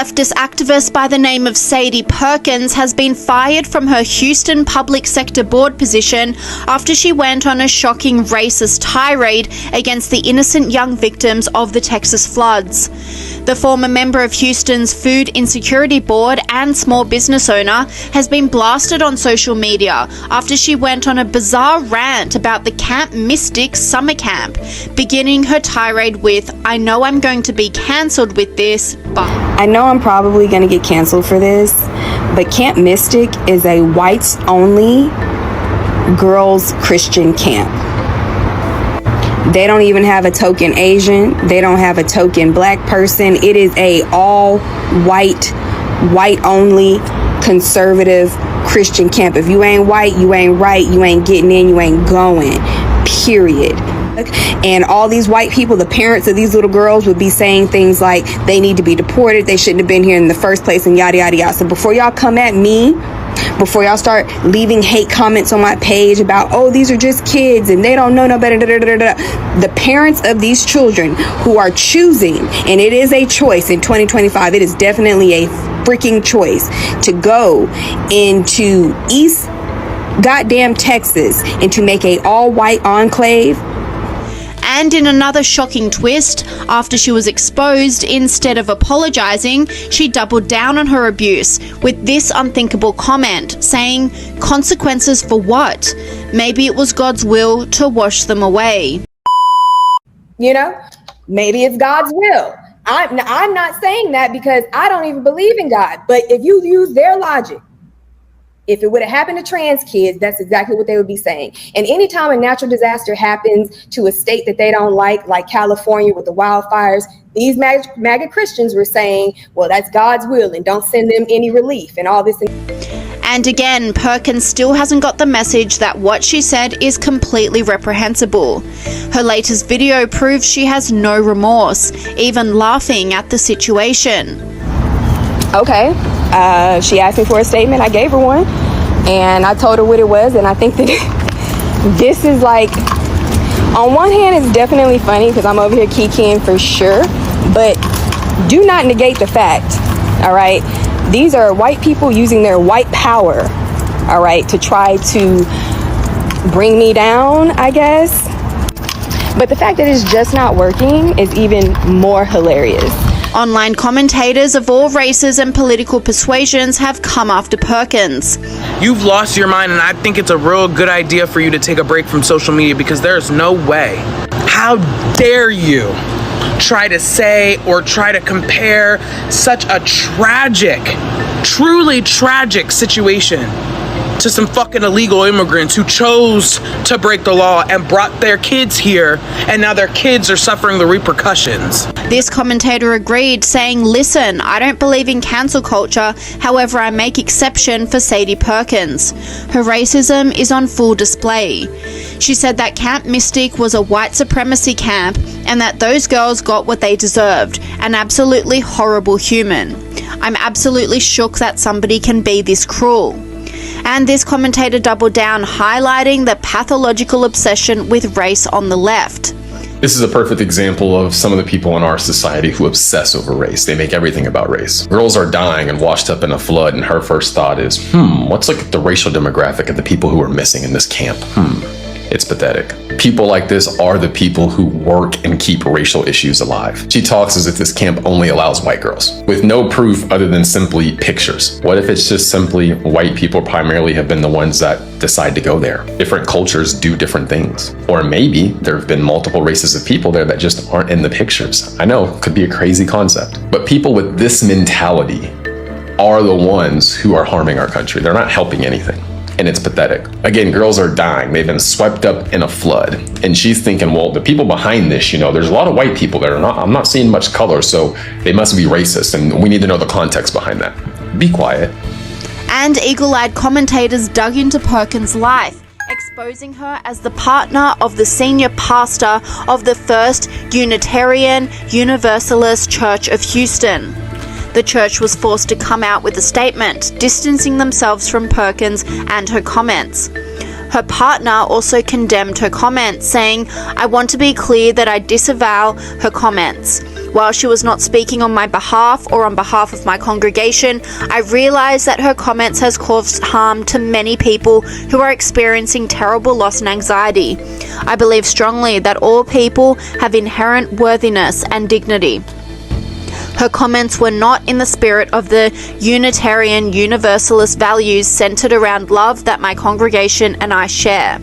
leftist activist by the name of Sade Perkins has been fired from her Houston public sector board position after she went on a shocking racist tirade against the innocent young victims of the Texas floods. The former member of Houston's Food Insecurity Board and small business owner has been blasted on social media after she went on a bizarre rant about the Camp Mystic summer camp, beginning her tirade with, "I know I'm going to be cancelled with this, but..." I know I'm probably going to get canceled for this, but Camp Mystic is a whites-only girls' Christian camp. They don't even have a token Asian. They don't have a token black person. It is a all white, white-only, conservative Christian camp. If you ain't white, you ain't right, you ain't getting in, you ain't going, period. And all these white people, the parents of these little girls, would be saying things like they need to be deported, they shouldn't have been here in the first place, and yada yada yada. So before y'all come at me, before y'all start leaving hate comments on my page about, oh, these are just kids and they don't know no better, the parents of these children who are choosing, and it is a choice in 2025, it is definitely a freaking choice to go into East goddamn Texas and to make a all-white enclave. And in another shocking twist, after she was exposed, instead of apologising, she doubled down on her abuse with this unthinkable comment, saying, "Consequences for what? Maybe it was God's will to wash them away." You know, maybe it's God's will. I'm not saying that because I don't even believe in God. But if you use their logic, if it would have happened to trans kids, that's exactly what they would be saying. And anytime a natural disaster happens to a state that they don't like California with the wildfires, these MAGA Christians were saying, well, that's God's will and don't send them any relief and all this. And again, Perkins still hasn't got the message that what she said is completely reprehensible. Her latest video proves she has no remorse, even laughing at the situation. Okay, she asked me for a statement, I gave her one, and I told her what it was, and I think that this is like, on one hand, it's definitely funny because I'm over here kikiing for sure, but do not negate the fact, all right? These are white people using their white power, all right, to try to bring me down, I guess. But the fact that it's just not working is even more hilarious. Online commentators of all races and political persuasions have come after Perkins. You've lost your mind, and I think it's a real good idea for you to take a break from social media because there's no way. How dare you try to say or try to compare such a tragic, truly tragic situation to some fucking illegal immigrants who chose to break the law and brought their kids here, and now their kids are suffering the repercussions. This commentator agreed, saying, "Listen, I don't believe in cancel culture, however I make exception for Sade Perkins. Her racism is on full display." She said that Camp Mystic was a white supremacy camp and that those girls got what they deserved, an absolutely horrible human. "I'm absolutely shook that somebody can be this cruel." And this commentator doubled down, highlighting the pathological obsession with race on the left. This is a perfect example of some of the people in our society who obsess over race. They make everything about race. Girls are dying and washed up in a flood, and her first thought is, let's look at the racial demographic of the people who are missing in this camp. It's pathetic. People like this are the people who work and keep racial issues alive. She talks as if this camp only allows white girls, with no proof other than simply pictures. What if it's just simply white people primarily have been the ones that decide to go there? Different cultures do different things. Or maybe there have been multiple races of people there that just aren't in the pictures. I know, could be a crazy concept. But people with this mentality are the ones who are harming our country. They're not helping anything. And it's pathetic. Again, girls are dying. They've been swept up in a flood. And she's thinking, well, the people behind this, there's a lot of white people there. I'm not seeing much color, so they must be racist. And we need to know the context behind that. Be quiet. And eagle-eyed commentators dug into Perkins' life, exposing her as the partner of the senior pastor of the First Unitarian Universalist Church of Houston. The church was forced to come out with a statement, distancing themselves from Perkins and her comments. Her partner also condemned her comments, saying, "I want to be clear that I disavow her comments. While she was not speaking on my behalf or on behalf of my congregation, I realize that her comments has caused harm to many people who are experiencing terrible loss and anxiety. I believe strongly that all people have inherent worthiness and dignity. Her comments were not in the spirit of the Unitarian Universalist values centered around love that my congregation and I share.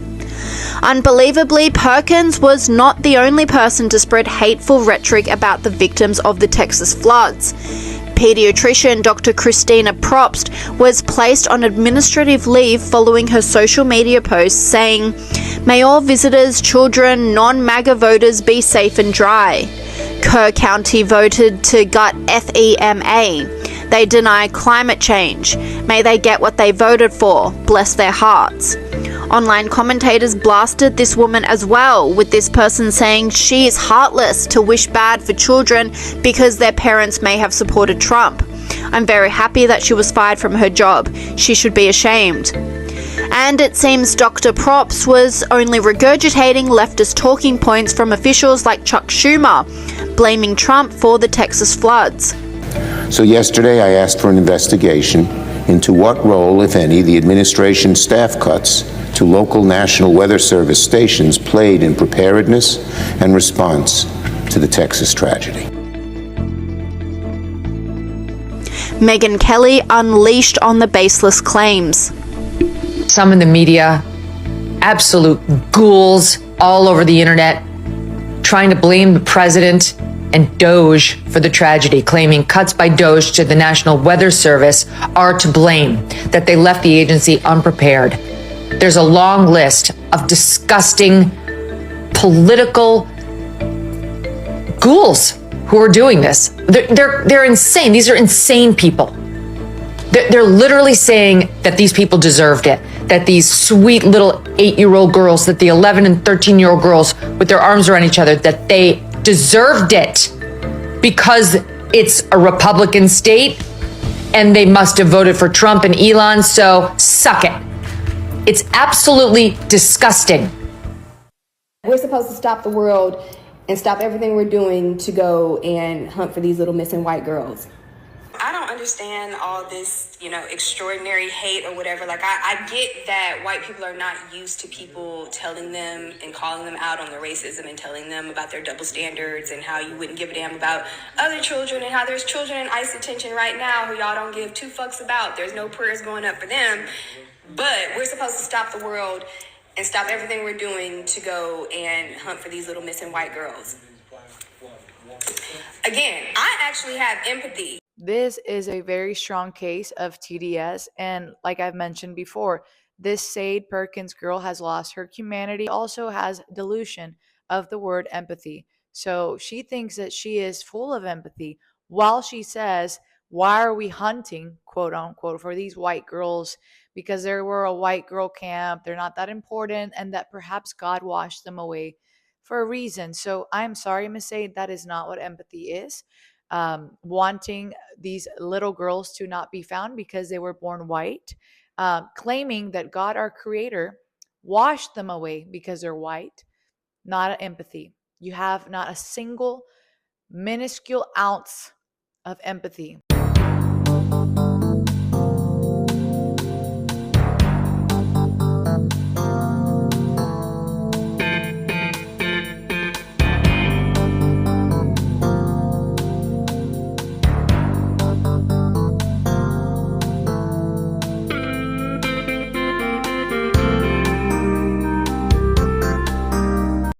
Unbelievably, Perkins was not the only person to spread hateful rhetoric about the victims of the Texas floods. Pediatrician Dr. Christina Probst was placed on administrative leave following her social media posts saying, "May all visitors, children, non-MAGA voters be safe and dry. Kerr County voted to gut FEMA. They deny climate change. May they get what they voted for. Bless their hearts." Online commentators blasted this woman as well, with this person saying she is heartless to wish bad for children because their parents may have supported Trump. I'm very happy that she was fired from her job. She should be ashamed. And it seems Dr. Probst was only regurgitating leftist talking points from officials like Chuck Schumer, blaming Trump for the Texas floods. So yesterday I asked for an investigation into what role, if any, the administration staff cuts to local National Weather Service stations played in preparedness and response to the Texas tragedy. Megyn Kelly unleashed on the baseless claims. Some in the media, absolute ghouls all over the internet, trying to blame the president and Doge for the tragedy, claiming cuts by Doge to the National Weather Service are to blame, that they left the agency unprepared. There's a long list of disgusting political ghouls who are doing this. They're insane. These are insane people. They're literally saying that these people deserved it, that these sweet little 8-year-old girls, that the 11 and 13-year-old girls with their arms around each other, that they deserved it because it's a Republican state and they must have voted for Trump and Elon, so suck it. It's absolutely disgusting. We're supposed to stop the world and stop everything we're doing to go and hunt for these little missing white girls. I don't understand all this, extraordinary hate or whatever. Like, I get that white people are not used to people telling them and calling them out on their racism and telling them about their double standards and how you wouldn't give a damn about other children and how there's children in ICE detention right now who y'all don't give two fucks about. There's no prayers going up for them. But we're supposed to stop the world and stop everything we're doing to go and hunt for these little missing white girls. Again, I actually have empathy. This is a very strong case of TDS, and like I've mentioned before, this Sade Perkins girl has lost her humanity, also has delusion of the word empathy. So she thinks that she is full of empathy while she says, why are we hunting, quote unquote, for these white girls? Because there were a white girl camp, they're not that important, and that perhaps God washed them away for a reason. So I'm sorry, Miss Sade, that is not what empathy is. Wanting these little girls to not be found because they were born white, claiming that God, our creator, washed them away because they're white. Not empathy. You have not a single minuscule ounce of empathy.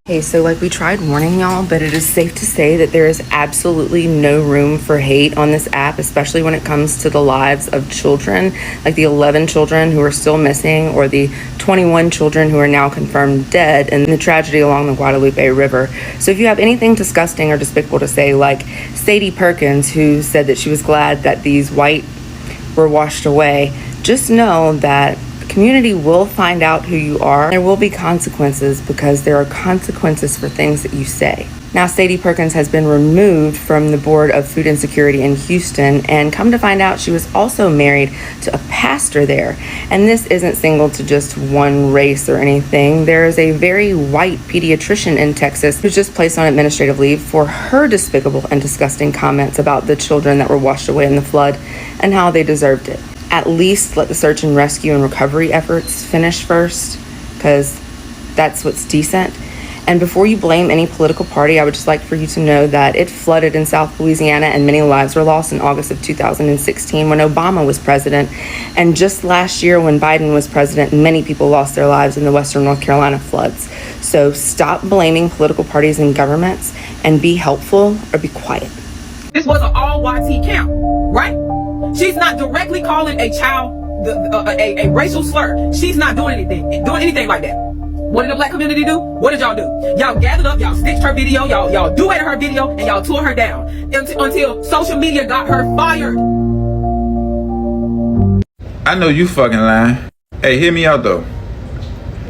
Okay, so we tried warning y'all, but it is safe to say that there is absolutely no room for hate on this app, especially when it comes to the lives of children, like the 11 children who are still missing or the 21 children who are now confirmed dead in the tragedy along the Guadalupe River. So if you have anything disgusting or despicable to say, like Sade Perkins, who said that she was glad that these white were washed away, just know that community will find out who you are. There will be consequences because there are consequences for things that you say. Now, Sade Perkins has been removed from the Board of Food Insecurity in Houston, and come to find out, she was also married to a pastor there. And this isn't single to just one race or anything. There is a very white pediatrician in Texas who's just placed on administrative leave for her despicable and disgusting comments about the children that were washed away in the flood and how they deserved it. At least let the search and rescue and recovery efforts finish first, because that's what's decent. And before you blame any political party, I would just like for you to know that it flooded in South Louisiana and many lives were lost in August of 2016 when Obama was president. And just last year when Biden was president, many people lost their lives in the Western North Carolina floods. So stop blaming political parties and governments and be helpful or be quiet. This was an all YT camp, right? She's not directly calling a child a racial slur. She's not doing anything like that. What did the black community do? What did y'all do? Y'all gathered up, y'all stitched her video, y'all duetted her video, and y'all tore her down until social media got her fired. I know you fucking lying. Hey, hear me out though.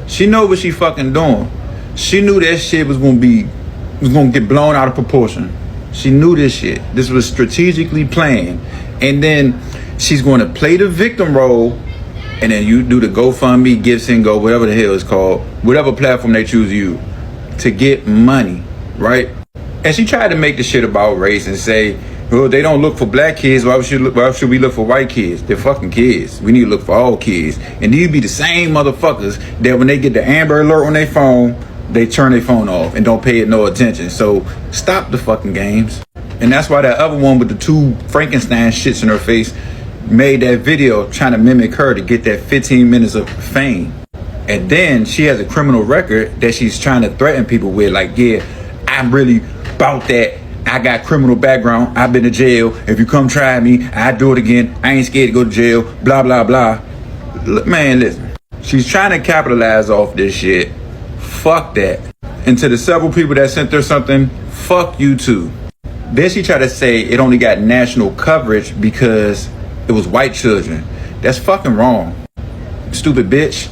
She know what she fucking doing. She knew that shit was gonna get blown out of proportion. She knew this shit. This was strategically planned. And then she's going to play the victim role, and then you do the GoFundMe, GiveSendGo, whatever the hell it's called, whatever platform they choose you, to get money, right? And she tried to make the shit about race and say, well, they don't look for black kids, why should we look for white kids? They're fucking kids. We need to look for all kids. And these be the same motherfuckers that when they get the Amber Alert on their phone, they turn their phone off and don't pay it no attention. So stop the fucking games. And that's why that other one with the two Frankenstein shits in her face made that video trying to mimic her to get that 15 minutes of fame. And then she has a criminal record that she's trying to threaten people with, like, yeah, I'm really about that. I got criminal background. I've been to jail. If you come try me, I do it again. I ain't scared to go to jail. Blah, blah, blah. Man, listen. She's trying to capitalize off this shit. Fuck that. And to the several people that sent her something, fuck you too. Then she tried to say it only got national coverage because it was white children. That's fucking wrong. Stupid bitch.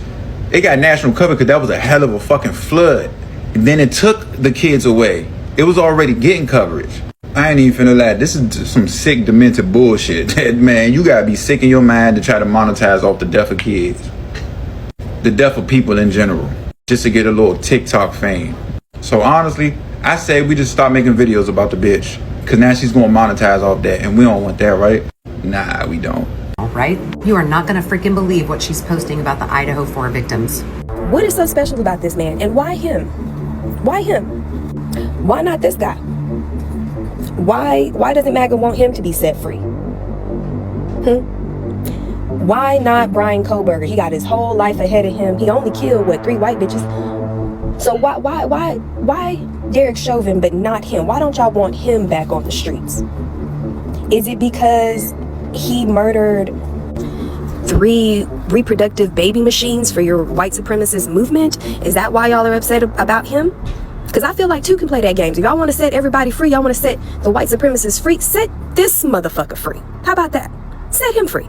It got national coverage because that was a hell of a fucking flood. And then it took the kids away. It was already getting coverage. I ain't even finna lie. This is some sick, demented bullshit. Man, you gotta be sick in your mind to try to monetize off the death of kids. The death of people in general. Just to get a little TikTok fame. So honestly, I say we just stop making videos about the bitch. Because now she's going to monetize off that. And we don't want that, right? Nah, we don't. All right? You are not going to freaking believe what she's posting about the Idaho 4 victims. What is so special about this man? And why him? Why him? Why not this guy? Why doesn't MAGA want him to be set free? Why not Brian Koberger? He got his whole life ahead of him. He only killed, 3 white bitches? So why Derek Chauvin but not him? Why don't y'all want him back on the streets? Is it because he murdered 3 reproductive baby machines for your white supremacist movement? Is that why y'all are upset about him? Because I feel like 2 can play that game. If y'all want to set everybody free, y'all want to set the white supremacists free, set this motherfucker free. How about that? Set him free.